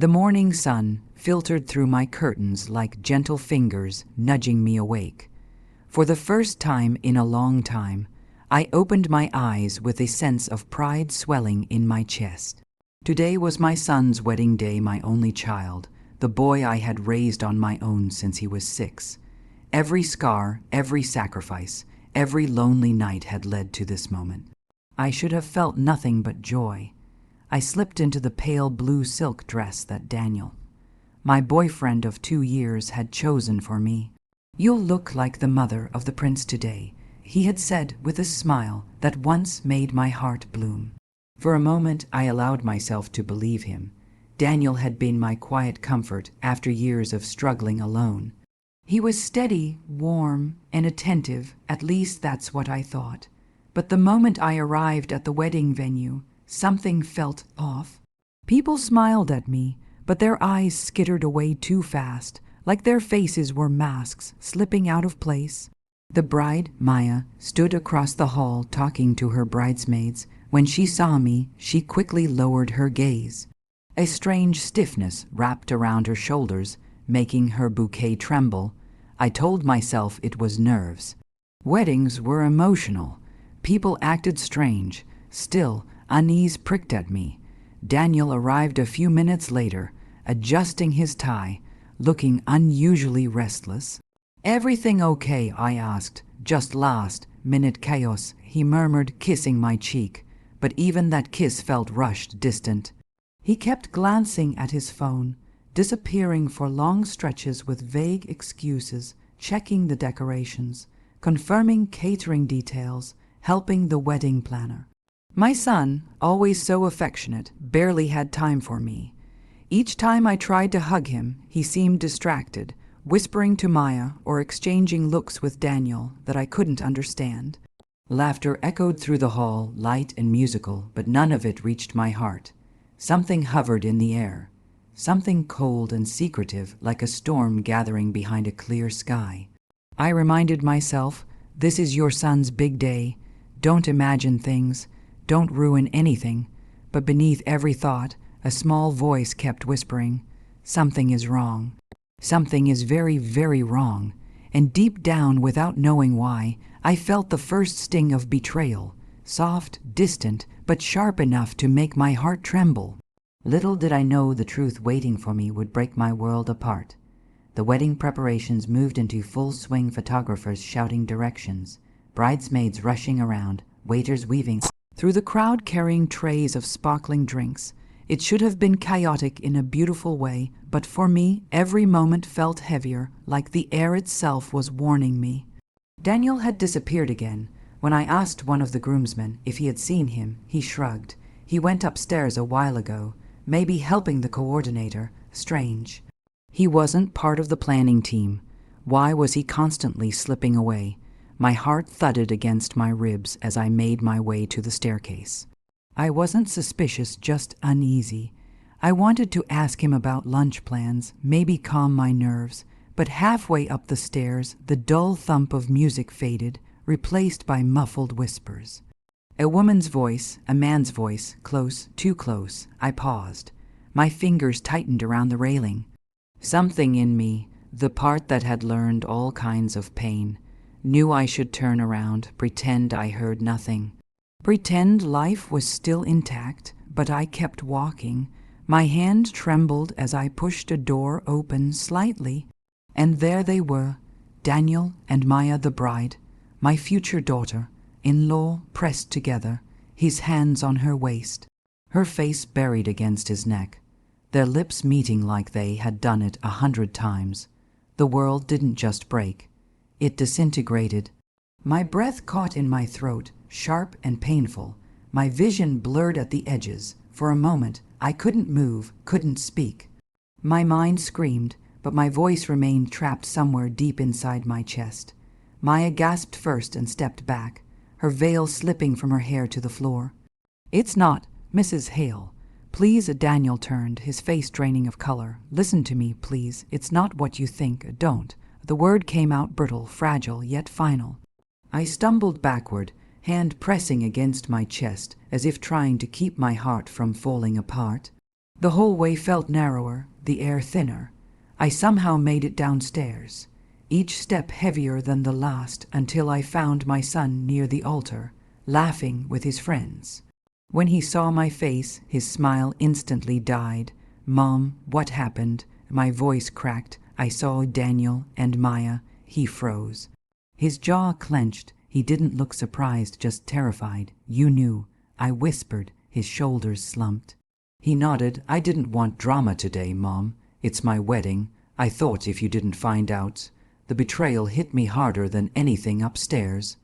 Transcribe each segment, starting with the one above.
The morning sun filtered through my curtains like gentle fingers nudging me awake. For the first time in a long time, I opened my eyes with a sense of pride swelling in my chest. Today was my son's wedding day, my only child, the boy I had raised on my own since he was 6. Every scar, every sacrifice, every lonely night had led to this moment. I should have felt nothing but joy. I slipped into the pale blue silk dress that Daniel, my boyfriend of 2 years, had chosen for me. "You'll look like the mother of the prince today," he had said with a smile that once made my heart bloom. For a moment I allowed myself to believe him. Daniel had been my quiet comfort after years of struggling alone. He was steady, warm, and attentive, at least that's what I thought. But the moment I arrived at the wedding venue, something felt off. People smiled at me, but their eyes skittered away too fast, like their faces were masks slipping out of place. The bride, Maya, stood across the hall talking to her bridesmaids. When she saw me, she quickly lowered her gaze. A strange stiffness wrapped around her shoulders, making her bouquet tremble. I told myself it was nerves. Weddings were emotional. People acted strange. Still, unease pricked at me. Daniel arrived a few minutes later, adjusting his tie, looking unusually restless. "Everything okay?" I asked. "Just last-minute chaos," he murmured, kissing my cheek. But even that kiss felt rushed, distant. He kept glancing at his phone, disappearing for long stretches with vague excuses, checking the decorations, confirming catering details, helping the wedding planner. My son, always so affectionate, barely had time for me. Each time I tried to hug him, he seemed distracted, whispering to Maya or exchanging looks with Daniel that I couldn't understand. Laughter echoed through the hall, light and musical, but none of it reached my heart. Something hovered in the air, something cold and secretive, like a storm gathering behind a clear sky. I reminded myself, this is your son's big day. Don't imagine things. Don't ruin anything. But beneath every thought, a small voice kept whispering, something is wrong. Something is very, very wrong. And deep down, without knowing why, I felt the first sting of betrayal, soft, distant, but sharp enough to make my heart tremble. Little did I know the truth waiting for me would break my world apart. The wedding preparations moved into full swing, photographers shouting directions, bridesmaids rushing around, waiters weaving through the crowd carrying trays of sparkling drinks. It should have been chaotic in a beautiful way, but for me, every moment felt heavier, like the air itself was warning me. Daniel had disappeared again. When I asked one of the groomsmen if he had seen him, he shrugged. He went upstairs a while ago, maybe helping the coordinator. Strange. He wasn't part of the planning team. Why was he constantly slipping away? My heart thudded against my ribs as I made my way to the staircase. I wasn't suspicious, just uneasy. I wanted to ask him about lunch plans, maybe calm my nerves, but halfway up the stairs, the dull thump of music faded, replaced by muffled whispers. A woman's voice, a man's voice, close, too close. I paused. My fingers tightened around the railing. Something in me, the part that had learned all kinds of pain, knew I should turn around, pretend I heard nothing. Pretend life was still intact, but I kept walking. My hand trembled as I pushed a door open slightly, and there they were, Daniel and Maya the bride, my future daughter-in-law, pressed together, his hands on her waist, her face buried against his neck, their lips meeting like they had done it 100 times. The world didn't just break. It disintegrated. My breath caught in my throat, sharp and painful. My vision blurred at the edges. For a moment, I couldn't move, couldn't speak. My mind screamed, but my voice remained trapped somewhere deep inside my chest. Maya gasped first and stepped back, her veil slipping from her hair to the floor. "It's not, Mrs. Hale." "Please," Daniel turned, his face draining of color. "Listen to me, please. It's not what you think. Don't." The word came out brittle, fragile, yet final. I stumbled backward, hand pressing against my chest, as if trying to keep my heart from falling apart. The hallway felt narrower, the air thinner. I somehow made it downstairs, each step heavier than the last, until I found my son near the altar, laughing with his friends. When he saw my face, his smile instantly died. "Mom, what happened?" My voice cracked. I saw Daniel and Maya. He froze. His jaw clenched. He didn't look surprised, just terrified. "You knew," I whispered. His shoulders slumped. He nodded. "I didn't want drama today, Mom. It's my wedding. I thought if you didn't find out. The betrayal hit me harder than anything upstairs."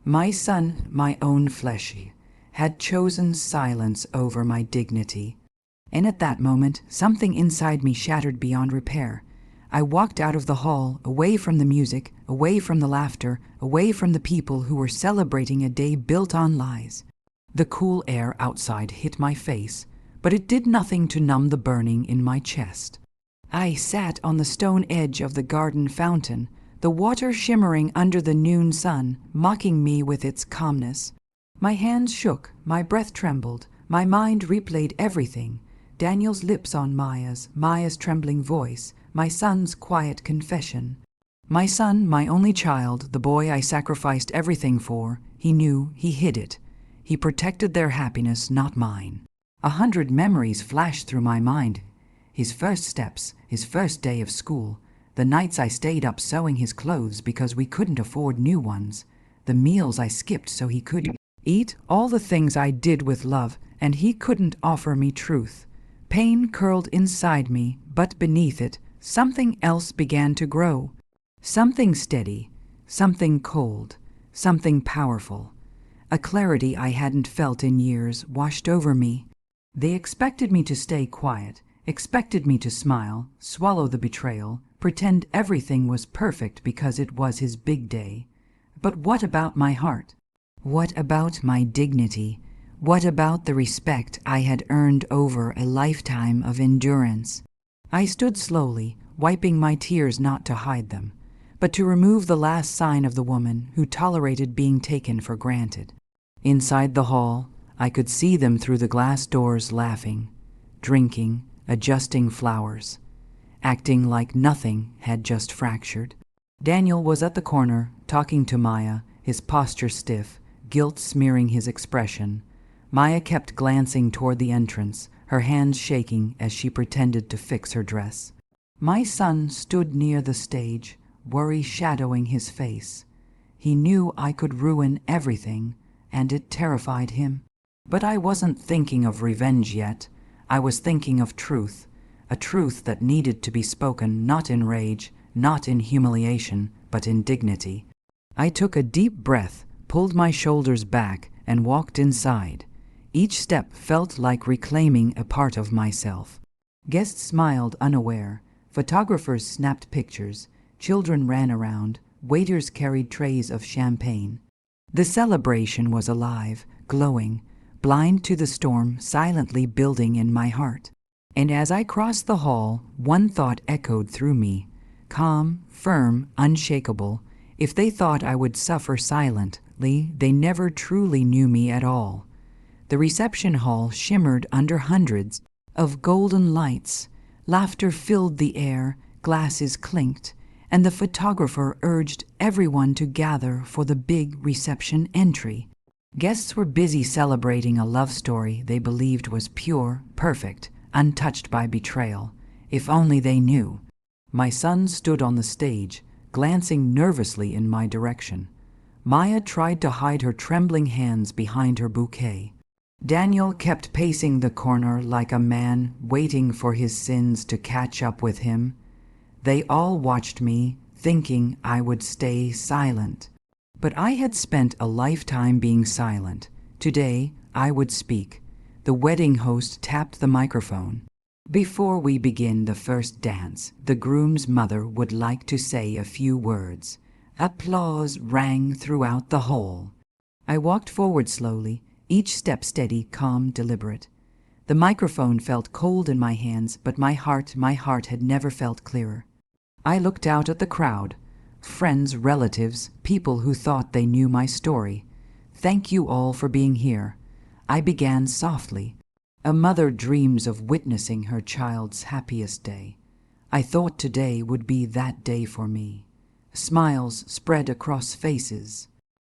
My son, my own fleshy, had chosen silence over my dignity. And at that moment, something inside me shattered beyond repair. I walked out of the hall, away from the music, away from the laughter, away from the people who were celebrating a day built on lies. The cool air outside hit my face, but it did nothing to numb the burning in my chest. I sat on the stone edge of the garden fountain, the water shimmering under the noon sun, mocking me with its calmness. My hands shook, my breath trembled, my mind replayed everything. Daniel's lips on Maya's trembling voice, my son's quiet confession. My son, my only child, the boy I sacrificed everything for, he knew, he hid it. He protected their happiness, not mine. 100 memories flashed through my mind. His first steps, his first day of school, the nights I stayed up sewing his clothes because we couldn't afford new ones, the meals I skipped so he could eat, all the things I did with love, and he couldn't offer me truth. Pain curled inside me, but beneath it, something else began to grow. Something steady, something cold, something powerful. A clarity I hadn't felt in years washed over me. They expected me to stay quiet, expected me to smile, swallow the betrayal, pretend everything was perfect because it was his big day. But what about my heart? What about my dignity? What about the respect I had earned over a lifetime of endurance? I stood slowly, wiping my tears not to hide them, but to remove the last sign of the woman who tolerated being taken for granted. Inside the hall, I could see them through the glass doors laughing, drinking, adjusting flowers, acting like nothing had just fractured. Daniel was at the corner, talking to Maya, his posture stiff, guilt smearing his expression. Maya kept glancing toward the entrance, her hands shaking as she pretended to fix her dress. My son stood near the stage, worry shadowing his face. He knew I could ruin everything, and it terrified him. But I wasn't thinking of revenge yet. I was thinking of truth, a truth that needed to be spoken not in rage, not in humiliation, but in dignity. I took a deep breath, pulled my shoulders back, and walked inside. Each step felt like reclaiming a part of myself. Guests smiled unaware, photographers snapped pictures, children ran around, waiters carried trays of champagne. The celebration was alive, glowing, blind to the storm silently building in my heart. And as I crossed the hall, one thought echoed through me, calm, firm, unshakable. If they thought I would suffer silently, they never truly knew me at all. The reception hall shimmered under hundreds of golden lights. Laughter filled the air, glasses clinked, and the photographer urged everyone to gather for the big reception entry. Guests were busy celebrating a love story they believed was pure, perfect, untouched by betrayal. If only they knew. My son stood on the stage, glancing nervously in my direction. Maya tried to hide her trembling hands behind her bouquet. Daniel kept pacing the corner like a man waiting for his sins to catch up with him. They all watched me, thinking I would stay silent. But I had spent a lifetime being silent. Today, I would speak. The wedding host tapped the microphone. "Before we begin the first dance, the groom's mother would like to say a few words." Applause rang throughout the hall. I walked forward slowly, each step steady, calm, deliberate. The microphone felt cold in my hands, but my heart had never felt clearer. I looked out at the crowd. Friends, relatives, people who thought they knew my story. "Thank you all for being here." I began softly. A mother dreams of witnessing her child's happiest day. I thought today would be that day for me. Smiles spread across faces.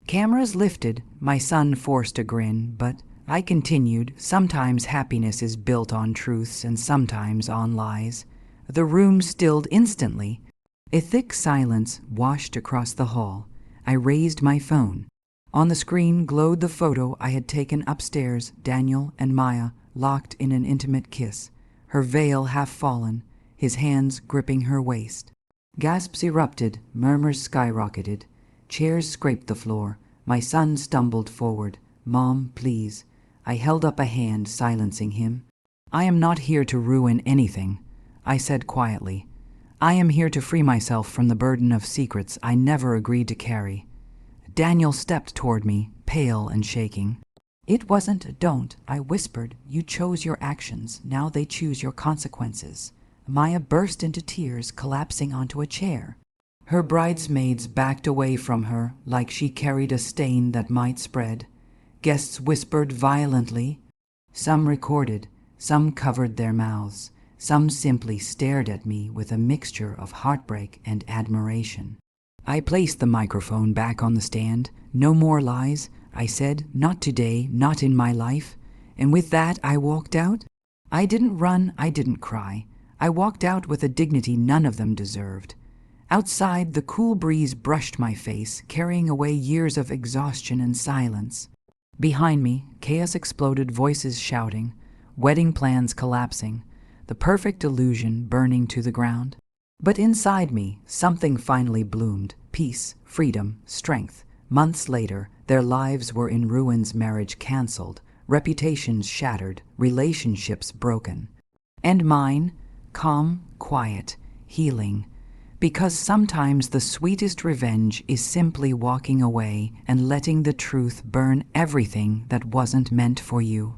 Cameras lifted, my son forced a grin, but I continued. Sometimes happiness is built on truths and sometimes on lies. The room stilled instantly. A thick silence washed across the hall. I raised my phone. On the screen glowed the photo I had taken upstairs, Daniel and Maya locked in an intimate kiss, her veil half fallen, his hands gripping her waist. Gasps erupted, murmurs skyrocketed. Chairs scraped the floor. My son stumbled forward. "Mom, please." I held up a hand, silencing him. "I am not here to ruin anything," I said quietly. "I am here to free myself from the burden of secrets I never agreed to carry." Daniel stepped toward me, pale and shaking. "It wasn't a don't," I whispered. "You chose your actions. Now they choose your consequences." Maya burst into tears, collapsing onto a chair. Her bridesmaids backed away from her like she carried a stain that might spread. Guests whispered violently. Some recorded, some covered their mouths, some simply stared at me with a mixture of heartbreak and admiration. I placed the microphone back on the stand. "No more lies," I said. "Not today, not in my life." And with that, I walked out. I didn't run, I didn't cry. I walked out with a dignity none of them deserved. Outside, the cool breeze brushed my face, carrying away years of exhaustion and silence. Behind me, chaos exploded, voices shouting, wedding plans collapsing, the perfect illusion burning to the ground. But inside me, something finally bloomed: peace, freedom, strength. Months later, their lives were in ruins, marriage canceled, reputations shattered, relationships broken. And mine, calm, quiet, healing. Because sometimes the sweetest revenge is simply walking away and letting the truth burn everything that wasn't meant for you.